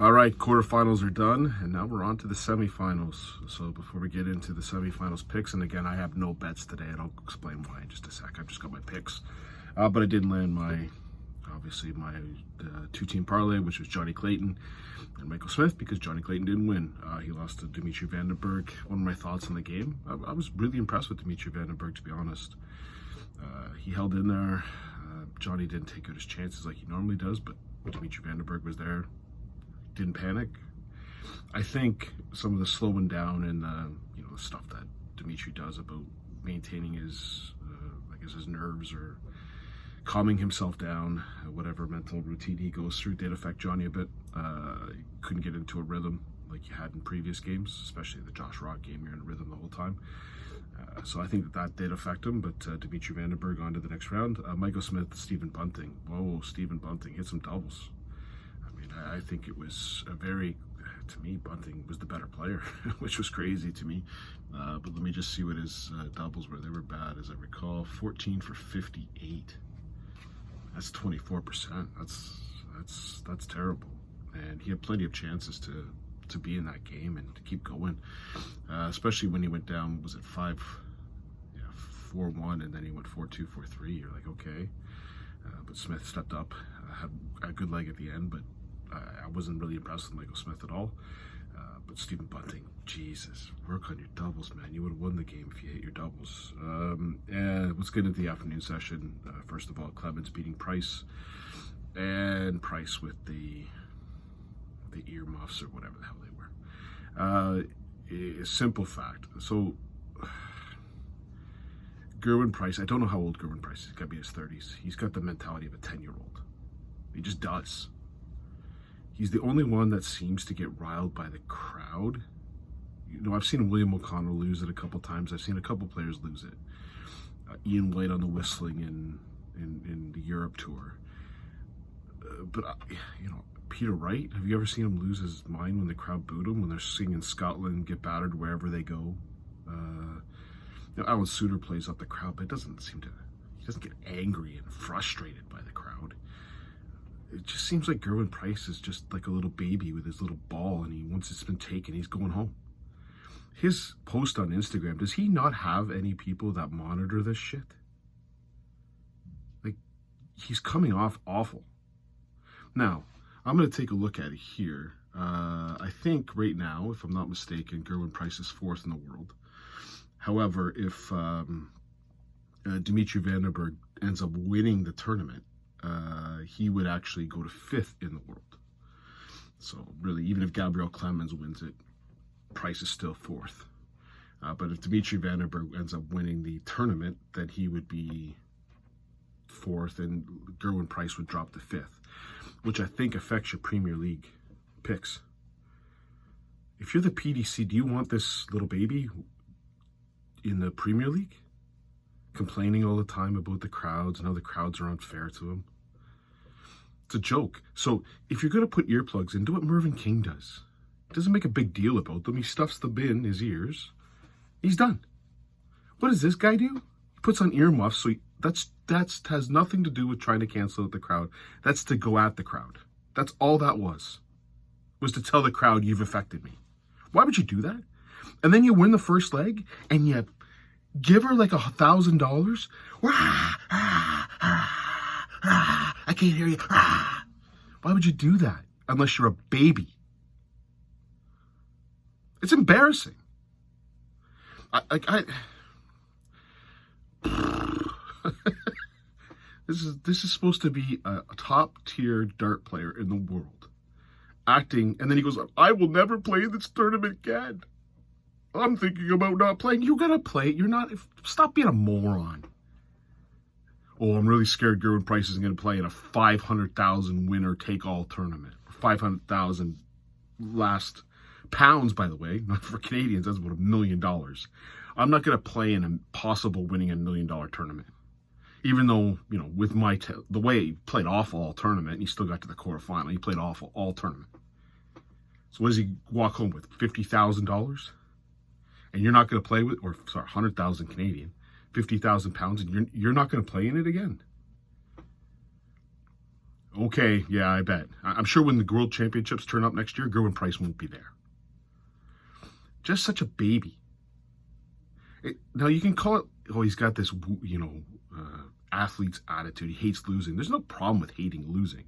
All right, quarterfinals are done, and now we're on to the semifinals. So before we get into the semifinals picks, and again, I have no bets today, and I'll explain why in just a sec. I've just got my picks, but I did land obviously my two-team parlay, which was Johnny Clayton and Michael Smith, because Johnny Clayton didn't win. He lost to Dimitri Vandenberg. One of my thoughts on the game, I was really impressed with Dimitri Vandenberg, to be honest. He held in there. Johnny didn't take out his chances like he normally does, but Dimitri Vandenberg was there. Didn't panic. I think some of the slowing down and the stuff that Dimitri does about maintaining his his nerves or calming himself down, whatever mental routine he goes through, did affect Johnny a bit. Couldn't get into a rhythm like you had in previous games, especially the Josh Rock game. You're in a rhythm the whole time. So I think that did affect him, but Dimitri Vandenberg on to the next round. Michael Smith, Stephen Bunting. Whoa, Stephen Bunting hit some doubles. I think it was to me, Bunting was the better player, which was crazy to me. But let me just see what his doubles were. They were bad, as I recall. 14 for 58. That's 24%. That's terrible. And he had plenty of chances to be in that game and to keep going, especially when he went down. Was it 4-1, and then he went 4-2, 4-3. You're like, okay. But Smith stepped up, had a good leg at the end, but I wasn't really impressed with Michael Smith at all. But Stephen Bunting, Jesus, work on your doubles, man. You would have won the game if you hit your doubles. Let's get into the afternoon session. First of all, Clemens beating Price, and Price with the ear muffs or whatever the hell they were. A simple fact. So, Gerwin Price, I don't know how old Gerwin Price is. He's got to be in his 30s. He's got the mentality of a 10-year-old. He just does. He's the only one that seems to get riled by the crowd. I've seen William O'Connor lose it a couple times. I've seen a couple players lose it. Ian White on the whistling in the Europe tour. Peter Wright, have you ever seen him lose his mind when the crowd booed him, when they're singing Scotland, Get Battered wherever they go? Alan Suter plays up the crowd, but he doesn't get angry and frustrated by the crowd. It just seems like Gerwin Price is just like a little baby with his little ball, and once it's been taken, he's going home. His post on Instagram, does he not have any people that monitor this shit? Like, he's coming off awful. Now, I'm going to take a look at it here. I think right now, if I'm not mistaken, Gerwin Price is 4th in the world. However, if Dimitri Vandenberg ends up winning the tournament, he would actually go to 5th in the world. So really, even if Gabriel Clemens wins it, Price is still 4th. But if Dimitri Vandenberg ends up winning the tournament, then he would be 4th, and Gerwin Price would drop to 5th, which I think affects your Premier League picks. If you're the PDC, do you want this little baby in the Premier League complaining all the time about the crowds and how the crowds are unfair to him? It's a joke. So if you're going to put earplugs in, do what Mervyn King does. He doesn't make a big deal about them. He stuffs them in his ears. He's done. What does this guy do? He puts on earmuffs. So that has nothing to do with trying to cancel out the crowd. That's to go at the crowd. That's all that was to tell the crowd, you've affected me. Why would you do that? And then you win the first leg and you give her like $1,000. I can't hear you. Why would you do that unless you're a baby? It's embarrassing. This is supposed to be a top tier dart player in the world, acting, and then he goes, "I will never play this tournament again. I'm thinking about not playing." You gotta play. You're not. Stop being a moron. Oh, I'm really scared Gerwin Price isn't going to play in a 500,000 winner take all tournament. 500,000 last pounds, by the way, not for Canadians. That's about $1 million. I'm not going to play in a possible winning $1 million tournament. Even though, with the way he played awful all tournament, and he still got to the quarterfinal. He played awful all tournament. So what does he walk home with? $50,000? And you're not going to play with, 100,000 Canadian. 50,000 pounds, and you're not going to play in it again. Okay, yeah, I bet. I'm sure when the World Championships turn up next year, Gerwin Price won't be there. Just such a baby. Now, you can call it, oh, he's got this, athlete's attitude. He hates losing. There's no problem with hating losing.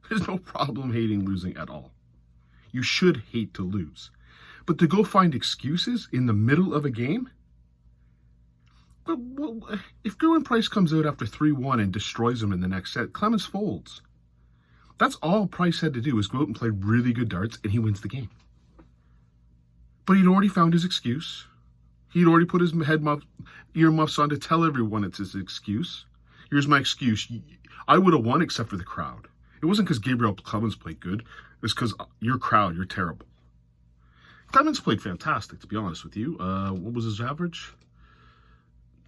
There's no problem hating losing at all. You should hate to lose. But to go find excuses in the middle of a game? Well, if Gerwin Price comes out after 3-1 and destroys him in the next set, Clemens folds. That's all Price had to do, was go out and play really good darts, and he wins the game. But he'd already found his excuse. He'd already put his earmuffs on to tell everyone it's his excuse. Here's my excuse. I would have won except for the crowd. It wasn't because Gabriel Clemens played good. It was because your crowd, you're terrible. Clemens played fantastic, to be honest with you. What was his average?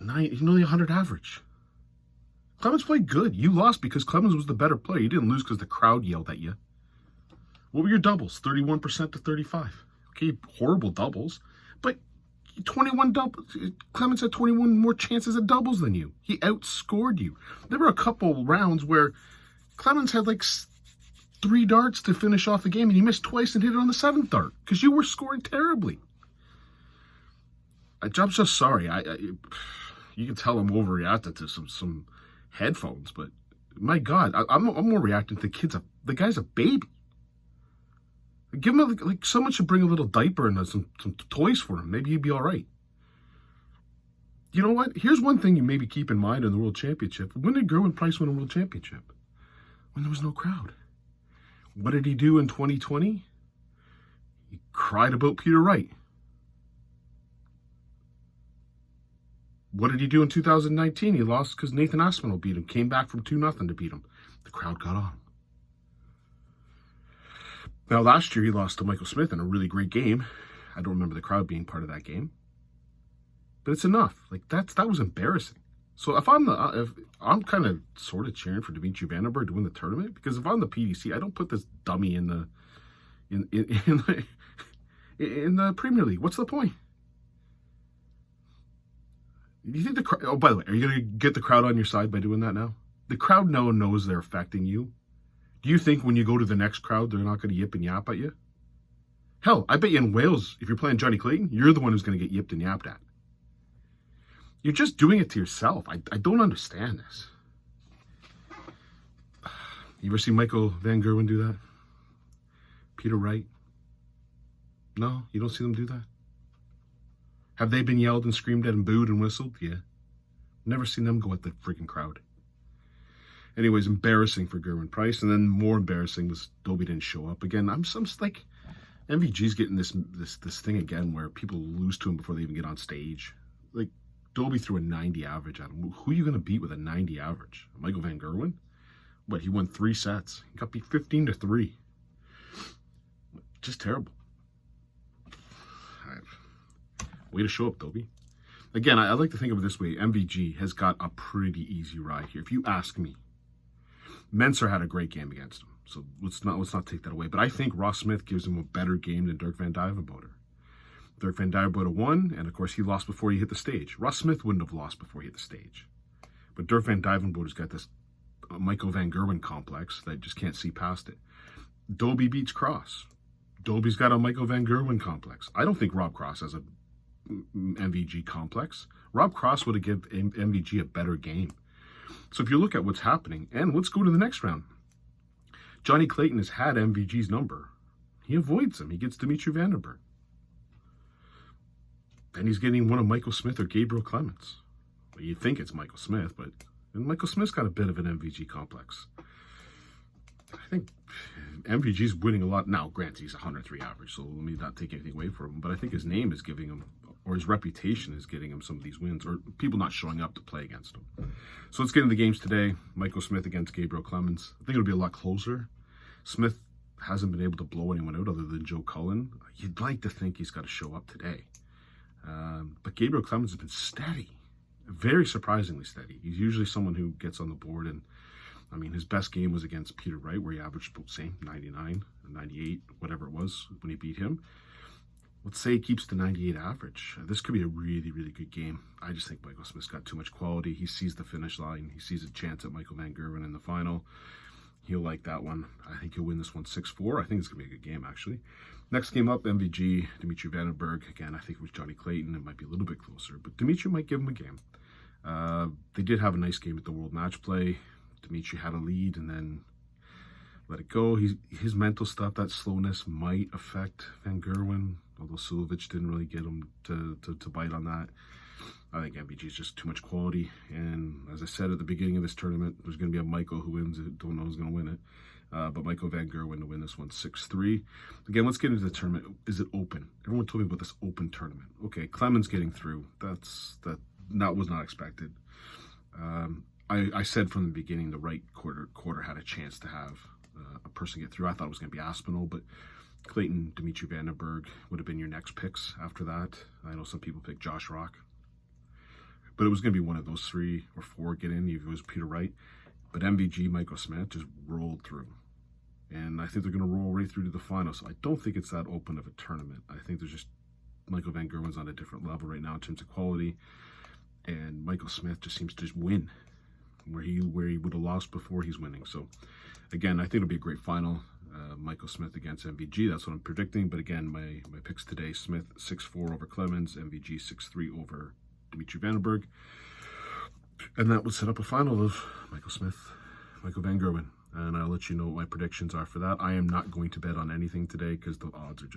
Nearly 100 average. Clemens played good. You lost because Clemens was the better player. You didn't lose because the crowd yelled at you. What were your doubles? 31% to 35. Okay, horrible doubles. But 21 doubles. Clemens had 21 more chances at doubles than you. He outscored you. There were a couple rounds where Clemens had like 3 darts to finish off the game, and he missed twice and hit it on the 7th dart because you were scoring terribly. I'm just sorry. You can tell I'm overreacted to some headphones, but my God, I'm more reacting to the guy's a baby. Give him like someone should bring a little diaper and some toys for him. Maybe he'd be all right. You know what? Here's one thing you maybe keep in mind in the World Championship. When did Gerwin Price win a World Championship? When there was no crowd. What did he do in 2020? He cried about Peter Wright. What did he do in 2019? He lost because Nathan Aspinall beat him. Came back from 2-0 to beat him. The crowd got on him. Now, last year he lost to Michael Smith in a really great game. I don't remember the crowd being part of that game. But it's enough. Like, that was embarrassing. So if I'm kind of sort of cheering for Dimitri Vandenberg to win the tournament, because if I'm the PDC, I don't put this dummy in the Premier League. What's the point? Do you think oh, by the way, are you going to get the crowd on your side by doing that now? The crowd knows they're affecting you. Do you think when you go to the next crowd, they're not going to yip and yap at you? Hell, I bet you in Wales, if you're playing Johnny Clayton, you're the one who's going to get yipped and yapped at. You're just doing it to yourself. I don't understand this. You ever see Michael Van Gerwen do that? Peter Wright? No, you don't see them do that? Have they been yelled and screamed at and booed and whistled? Yeah. Never seen them go at the freaking crowd. Anyways, embarrassing for Gerwin Price. And then more embarrassing was Dobie didn't show up. Again, I'm like, MVG's getting this thing again where people lose to him before they even get on stage. Like, Dobie threw a 90 average at him. Who are you going to beat with a 90 average? Michael Van Gerwen? What, he won 3 sets. He got beat 15-3. Just terrible. Way to show up, Dobie. Again, I like to think of it this way. MVG has got a pretty easy ride here. If you ask me, Mensah had a great game against him. So let's not take that away. But I think Ross Smith gives him a better game than Dirk van Dijvenbode. Dirk van Dijvenbode won, and of course he lost before he hit the stage. Ross Smith wouldn't have lost before he hit the stage. But Dirk van Dijvenbode's got this Michael Van Gerwen complex that just can't see past it. Dobie beats Cross. Dobie's got a Michael Van Gerwen complex. I don't think Rob Cross has a MVG complex. Rob Cross would have given MVG a better game. So if you look at what's happening, and let's go to the next round. Johnny Clayton has had MVG's number. He avoids him. He gets Dimitri Vandenberg. Then he's getting one of Michael Smith or Gabriel Clemens. Well, you think it's Michael Smith, but Michael Smith's got a bit of an MVG complex. I think MVG's winning a lot. Now, granted, he's 103 average, so let me not take anything away from him. But I think his name is giving him, or his reputation is getting him some of these wins, or people not showing up to play against him. So let's get into the games today. Michael Smith against Gabriel Clemens. I think it'll be a lot closer. Smith hasn't been able to blow anyone out other than Joe Cullen. You'd like to think he's got to show up today. But Gabriel Clemens has been steady. Very surprisingly steady. He's usually someone who gets on the board, and I mean, his best game was against Peter Wright, where he averaged the same, 99, 98, whatever it was when he beat him. Let's say he keeps the 98 average. This could be a really, really good game. I just think Michael Smith's got too much quality. He sees the finish line. He sees a chance at Michael Van Gerwen in the final. He'll like that one. I think he'll win this one 6-4. I think it's going to be a good game, actually. Next game up, MVG, Dimitri Vandenberg. Again, I think it was Johnny Clayton. It might be a little bit closer, but Dimitri might give him a game. They did have a nice game at the World Match Play. Dimitri had a lead and then let it go. His mental stuff, that slowness might affect Van Gerwen, although Silovic didn't really get him to bite on that. I think MVG is just too much quality. And as I said at the beginning of this tournament, there's going to be a Michael who wins it. Don't know who's going to win it. But Michael Van Gerwen to win this one 6-3. Again, let's get into the tournament. Is it open? Everyone told me about this open tournament. Okay, Clemens getting through. That was not expected. I said from the beginning the right quarter had a chance to have a person get through. I thought it was going to be Aspinall, but Clayton, Dimitri Vandenberg would have been your next picks after that. I know some people picked Josh Rock, but it was going to be one of those 3 or 4 get in. It was Peter Wright, but MVG, Michael Smith just rolled through. And I think they're going to roll right through to the finals. So I don't think it's that open of a tournament. I think there's just Michael Van Gerwen's on a different level right now in terms of quality. And Michael Smith just seems to just win. Where he would have lost before, he's winning. So, again, I think it'll be a great final. Michael Smith against MVG. That's what I'm predicting. But again, my picks today: Smith 6-4 over Clemens, MVG 6-3 over Dimitri Vandenberg, and that would set up a final of Michael Smith, Michael Van Gerwen. And I'll let you know what my predictions are for that. I am not going to bet on anything today because the odds are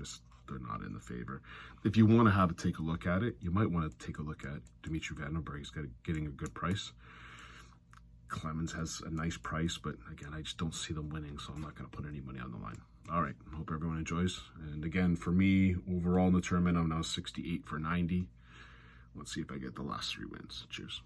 they're not in the favor. If you want to take a look at it, you might want to take a look at Dimitri Vandenberg. He's getting a good price. Clemens has a nice price, but again, I just don't see them winning, so I'm not going to put any money on the line. All right, hope everyone enjoys. And again, for me, overall in the tournament, I'm now 68 for 90. Let's see if I get the last 3 wins. Cheers.